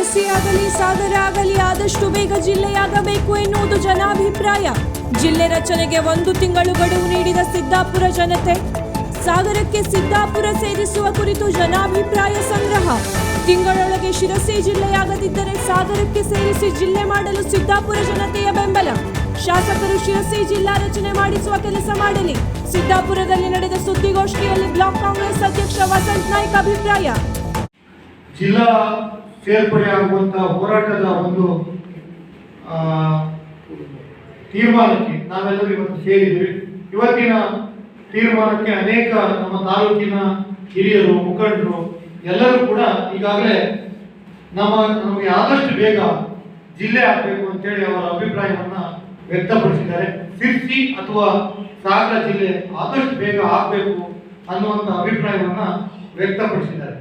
ಶಿರಸಿಯಾಗಲಿ ಸಾಗರ ಆಗಲಿ ಆದಷ್ಟು ಬೇಗ ಜಿಲ್ಲೆಯಾಗಬೇಕು ಎನ್ನುವುದು ಜನಾಭಿಪ್ರಾಯ. ಜಿಲ್ಲೆ ರಚನೆಗೆ 1 ತಿಂಗಳು ಗಡುವು ನೀಡಿದ ಸಿದ್ದಾಪುರ ಜನತೆ. ಸಾಗರಕ್ಕೆ ಸಿದ್ದಾಪುರ ಸೇರಿಸುವ ಕುರಿತು ಜನಾಭಿಪ್ರಾಯ ಸಂಗ್ರಹ. ತಿಂಗಳೊಳಗೆ ಶಿರಸಿ ಜಿಲ್ಲೆಯಾಗದಿದ್ದರೆ ಸಾಗರಕ್ಕೆ ಸೇರಿಸಿ ಜಿಲ್ಲೆ ಮಾಡಲು ಸಿದ್ದಾಪುರ ಜನತೆಯ ಬೆಂಬಲ. ಶಾಸಕರು ಶಿರಸಿ ಜಿಲ್ಲಾ ರಚನೆ ಮಾಡಿಸುವ ಕೆಲಸ ಮಾಡಲಿ. ಸಿದ್ದಾಪುರದಲ್ಲಿ ನಡೆದ ಸುದ್ದಿಗೋಷ್ಠಿಯಲ್ಲಿ ಬ್ಲಾಕ್ ಕಾಂಗ್ರೆಸ್ ಅಧ್ಯಕ್ಷ ವಸಂತ್ ನಾಯ್ಕ ಅಭಿಪ್ರಾಯ. ಜಿಲ್ಲಾ ಸೇರ್ಪಡೆಯಾಗುವಂತಹ ಹೋರಾಟದ ಒಂದು ತೀರ್ಮಾನಕ್ಕೆ ನಾವೆಲ್ಲರೂ ಇವತ್ತು ಸೇರಿದ್ದೀವಿ. ಇವತ್ತಿನ ತೀರ್ಮಾನಕ್ಕೆ ಅನೇಕ ನಮ್ಮ ತಾಲೂಕಿನ ಹಿರಿಯರು, ಮುಖಂಡರು ಎಲ್ಲರೂ ಕೂಡ ಈಗಾಗಲೇ ನಮಗೆ ಆದಷ್ಟು ಬೇಗ ಜಿಲ್ಲೆ ಆಗಬೇಕು ಅಂತೇಳಿ ಅವರ ಅಭಿಪ್ರಾಯವನ್ನ ವ್ಯಕ್ತಪಡಿಸಿದ್ದಾರೆ. ಶಿರ್ಸಿ ಅಥವಾ ಸಾಗರ ಜಿಲ್ಲೆ ಆದಷ್ಟು ಬೇಗ ಆಗಬೇಕು ಅನ್ನುವಂಥ ಅಭಿಪ್ರಾಯವನ್ನ ವ್ಯಕ್ತಪಡಿಸಿದ್ದಾರೆ.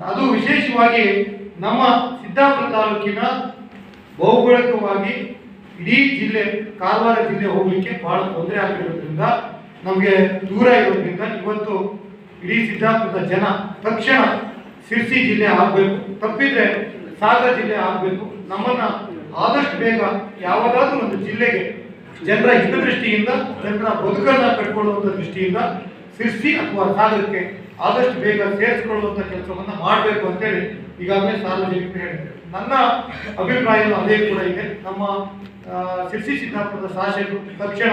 ಅದು ವಿಶೇಷವಾಗಿ ನಮ್ಮ ಸಿದ್ದಾಪುರ ತಾಲೂಕಿನ ಭೌಗೋಳಿಕವಾಗಿ ಇಡೀ ಜಿಲ್ಲೆ, ಕಾರವಾರ ಜಿಲ್ಲೆ ಹೋಗಲಿಕ್ಕೆ ಬಹಳ ತೊಂದರೆ ಆಗಿರೋದ್ರಿಂದ, ನಮಗೆ ದೂರ ಇರೋದ್ರಿಂದ ಇವತ್ತು ಇಡೀ ಸಿದ್ದಾಪುರದ ಜನ ತಕ್ಷಣ ಶಿರ್ಸಿ ಜಿಲ್ಲೆ ಆಗಬೇಕು, ತಪ್ಪಿದ್ರೆ ಸಾಗರ ಜಿಲ್ಲೆ ಆಗಬೇಕು, ನಮ್ಮನ್ನ ಆದಷ್ಟು ಬೇಗ ಯಾವುದಾದ್ರೂ ಒಂದು ಜಿಲ್ಲೆಗೆ ಜನರ ಹಿತದೃಷ್ಟಿಯಿಂದ, ಜನರ ಬದುಕನ್ನ ಕಟ್ಕೊಳ್ಳುವಂಥ ದೃಷ್ಟಿಯಿಂದ ಶಿರ್ಸಿ ಅಥವಾ ಸಾಗರಕ್ಕೆ ಆದಷ್ಟು ಬೇಗ ಸೇರಿಸಿಕೊಳ್ಳುವಂಥ ಕೆಲಸವನ್ನ ಮಾಡಬೇಕು ಅಂತೇಳಿ ಈಗಾಗಲೇ ಸಾರ್ವಜನಿಕರು ಹೇಳಿದ್ದಾರೆ. ನನ್ನ ಅಭಿಪ್ರಾಯ ಅದೇ ಕೂಡ ಇದೆ. ನಮ್ಮ ಶಿರ್ಸಿ ಸಿದ್ದಾಪುರದ ಶಾಸಕರು ತಕ್ಷಣ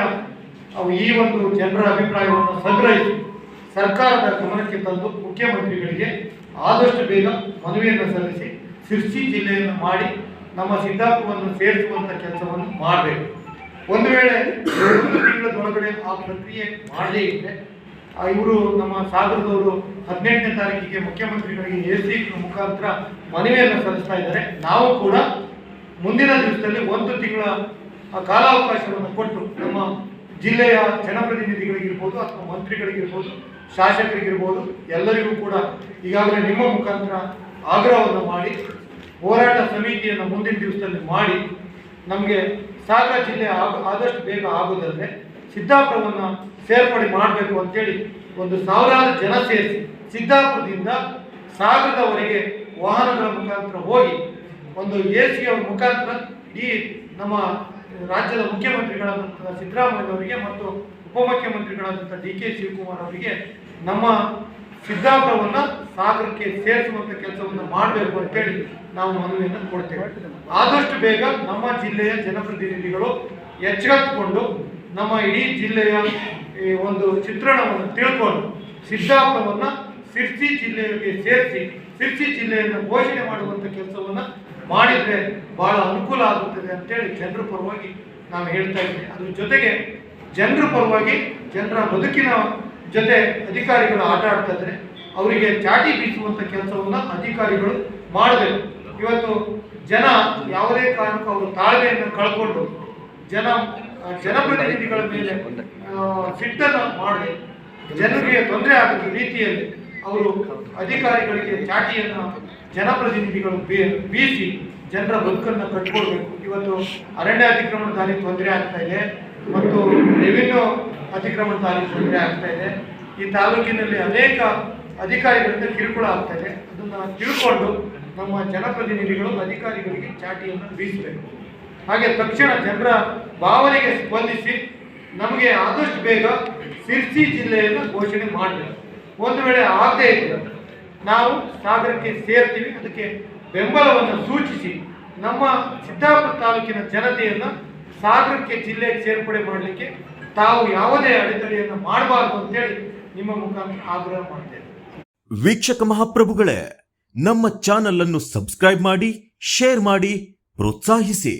ಈ ಒಂದು ಜನರ ಅಭಿಪ್ರಾಯವನ್ನು ಸಂಗ್ರಹಿಸಿ ಸರ್ಕಾರದ ಗಮನಕ್ಕೆ ತಂದು ಮುಖ್ಯಮಂತ್ರಿಗಳಿಗೆ ಆದಷ್ಟು ಬೇಗ ಮನವಿಯನ್ನು ಸಲ್ಲಿಸಿ ಶಿರ್ಸಿ ಜಿಲ್ಲೆಯನ್ನು ಮಾಡಿ ನಮ್ಮ ಸಿದ್ದಾಪುರವನ್ನು ಸೇರಿಸುವಂಥ ಕೆಲಸವನ್ನು ಮಾಡಬೇಕು. ಒಂದು ವೇಳೆ 1 ತಿಂಗಳೊಳಗಡೆ ಆ ಪ್ರಕ್ರಿಯೆ ಮಾಡದೇ ಇದ್ದರೆ ಇವರು ನಮ್ಮ ಸಾಗರದವರು 18ನೇ ತಾರೀಕಿಗೆ ಮುಖ್ಯಮಂತ್ರಿಗಳಿಗೆ AC ಮುಖಾಂತರ ಮನವಿಯನ್ನು ಸಲ್ಲಿಸ್ತಾ ಇದ್ದಾರೆ. ನಾವು ಕೂಡ ಮುಂದಿನ ದಿವಸದಲ್ಲಿ 1 ತಿಂಗಳ ಕಾಲಾವಕಾಶವನ್ನು ಕೊಟ್ಟು ನಮ್ಮ ಜಿಲ್ಲೆಯ ಜನಪ್ರತಿನಿಧಿಗಳಿಗಿರ್ಬೋದು ಅಥವಾ ಮಂತ್ರಿಗಳಿಗಿರ್ಬೋದು, ಶಾಸಕರಿಗಿರ್ಬೋದು, ಎಲ್ಲರಿಗೂ ಕೂಡ ಈಗಾಗಲೇ ನಿಮ್ಮ ಮುಖಾಂತರ ಆಗ್ರಹವನ್ನು ಮಾಡಿ ಹೋರಾಟ ಸಮಿತಿಯನ್ನು ಮುಂದಿನ ದಿವಸದಲ್ಲಿ ಮಾಡಿ ನಮಗೆ ಸಾಗರ ಜಿಲ್ಲೆ ಆದಷ್ಟು ಬೇಗ ಆಗೋದಲ್ಲದೆ ಸಿದ್ದಾಪುರವನ್ನು ಸೇರ್ಪಡೆ ಮಾಡಬೇಕು ಅಂತೇಳಿ ಒಂದು ಸಾವಿರಾರು ಜನ ಸೇರಿಸಿ ಸಿದ್ದಾಪುರದಿಂದ ಸಾಗರದವರೆಗೆ ವಾಹನಗಳ ಮುಖಾಂತರ ಹೋಗಿ ಒಂದು AC ಅವರ ಮುಖಾಂತರ ಈ ನಮ್ಮ ರಾಜ್ಯದ ಮುಖ್ಯಮಂತ್ರಿಗಳಾದಂಥ ಸಿದ್ದರಾಮಯ್ಯನವರಿಗೆ ಮತ್ತು ಉಪಮುಖ್ಯಮಂತ್ರಿಗಳಾದಂಥ DK ಶಿವಕುಮಾರ್ ಅವರಿಗೆ ನಮ್ಮ ಸಿದ್ದಾಪುರವನ್ನು ಸಾಗರಕ್ಕೆ ಸೇರಿಸುವಂಥ ಕೆಲಸವನ್ನು ಮಾಡಬೇಕು ಅಂತೇಳಿ ನಾವು ಮನವಿಯನ್ನು ಕೊಡ್ತೇವೆ. ಆದಷ್ಟು ಬೇಗ ನಮ್ಮ ಜಿಲ್ಲೆಯ ಜನಪ್ರತಿನಿಧಿಗಳು ಎಚ್ಚೆತ್ತುಕೊಂಡು ನಮ್ಮ ಇಡೀ ಜಿಲ್ಲೆಯ ಈ ಒಂದು ಚಿತ್ರಣವನ್ನು ತಿಳ್ಕೊಂಡು ಸಿದ್ದಾಪುರವನ್ನು ಶಿರ್ಸಿ ಜಿಲ್ಲೆಗೆ ಸೇರಿಸಿ ಶಿರ್ಸಿ ಜಿಲ್ಲೆಯನ್ನು ಘೋಷಣೆ ಮಾಡುವಂಥ ಕೆಲಸವನ್ನು ಮಾಡಿದರೆ ಬಹಳ ಅನುಕೂಲ ಆಗುತ್ತದೆ ಅಂತೇಳಿ ಜನರ ಪರವಾಗಿ ನಾವು ಹೇಳ್ತಾ ಇದ್ದೀವಿ. ಅದ್ರ ಜೊತೆಗೆ ಜನರ ಪರವಾಗಿ ಜನರ ಬದುಕಿನ ಜೊತೆ ಅಧಿಕಾರಿಗಳು ಆಟ ಆಡ್ತಾ ಇದ್ದಾರೆ. ಅವರಿಗೆ ಚಾಟಿ ಬೀಸುವಂಥ ಕೆಲಸವನ್ನು ಅಧಿಕಾರಿಗಳು ಮಾಡಬೇಕು. ಇವತ್ತು ಜನ ಯಾವುದೇ ಕಾರಣಕ್ಕೂ ಅವರು ತಾಳ್ಮೆಯನ್ನು ಕಳ್ಕೊಂಡು ಜನಪ್ರತಿನಿಧಿಗಳ ಮೇಲೆ ಸಿಟ್ಟನ್ನು ಮಾಡಿ ಜನರಿಗೆ ತೊಂದರೆ ಆಗುವ ರೀತಿಯಲ್ಲಿ ಅವರು ಅಧಿಕಾರಿಗಳಿಗೆ ಚಾಟಿಯನ್ನು ಜನಪ್ರತಿನಿಧಿಗಳು ಬೀಸಿ ಜನರ ಬದುಕನ್ನು ಕಟ್ಕೊಳ್ಬೇಕು. ಇವತ್ತು ಅರಣ್ಯ ಅತಿಕ್ರಮಣದಾರಿ ತೊಂದರೆ ಆಗ್ತಾ ಇದೆ ಮತ್ತು ರೆವಿನ್ಯೂ ಅತಿಕ್ರಮಣದಾರಿ ತೊಂದರೆ ಆಗ್ತಾ ಇದೆ. ಈ ತಾಲೂಕಿನಲ್ಲಿ ಅನೇಕ ಅಧಿಕಾರಿಗಳಿಂದ ಕಿರುಕುಳ ಆಗ್ತಾ ಇದೆ. ಅದನ್ನು ತಿಳ್ಕೊಂಡು ನಮ್ಮ ಜನಪ್ರತಿನಿಧಿಗಳು ಅಧಿಕಾರಿಗಳಿಗೆ ಚಾಟಿಯನ್ನು ಬೀಸಬೇಕು. ಹಾಗೆ ತಕ್ಷಣ ಜನರ ಭಾವನೆಗೆ ಸ್ಪಂದಿಸಿ ನಮಗೆ ಆದಷ್ಟು ಬೇಗ ಶಿರ್ಸಿ ಜಿಲ್ಲೆಯನ್ನು ಘೋಷಣೆ ಮಾಡಬೇಕು. ಒಂದು ವೇಳೆ ಆಗದೇ ಇದ್ದರೆ ನಾವು ಸಾಗರಕ್ಕೆ ಸೇರ್ತೀವಿ. ಅದಕ್ಕೆ ಬೆಂಬಲವನ್ನು ಸೂಚಿಸಿ ನಮ್ಮ ಸಿದ್ದಾಪುರ ತಾಲೂಕಿನ ಜನತೆಯನ್ನು ಸಾಗರಕ್ಕೆ ಜಿಲ್ಲೆಗೆ ಸೇರ್ಪಡೆ ಮಾಡಲಿಕ್ಕೆ ತಾವು ಯಾವುದೇ ಅಡೆತಡೆಯನ್ನು ಮಾಡಬಾರದು ಅಂತೇಳಿ ನಿಮ್ಮ ಮುಖಾಂತರ ಆಗ್ರಹ ಮಾಡ್ತೇವೆ. ವೀಕ್ಷಕ ಮಹಾಪ್ರಭುಗಳೇ, ನಮ್ಮ ಚಾನಲ್ ಅನ್ನು ಸಬ್ಸ್ಕ್ರೈಬ್ ಮಾಡಿ, ಶೇರ್ ಮಾಡಿ, ಪ್ರೋತ್ಸಾಹಿಸಿ.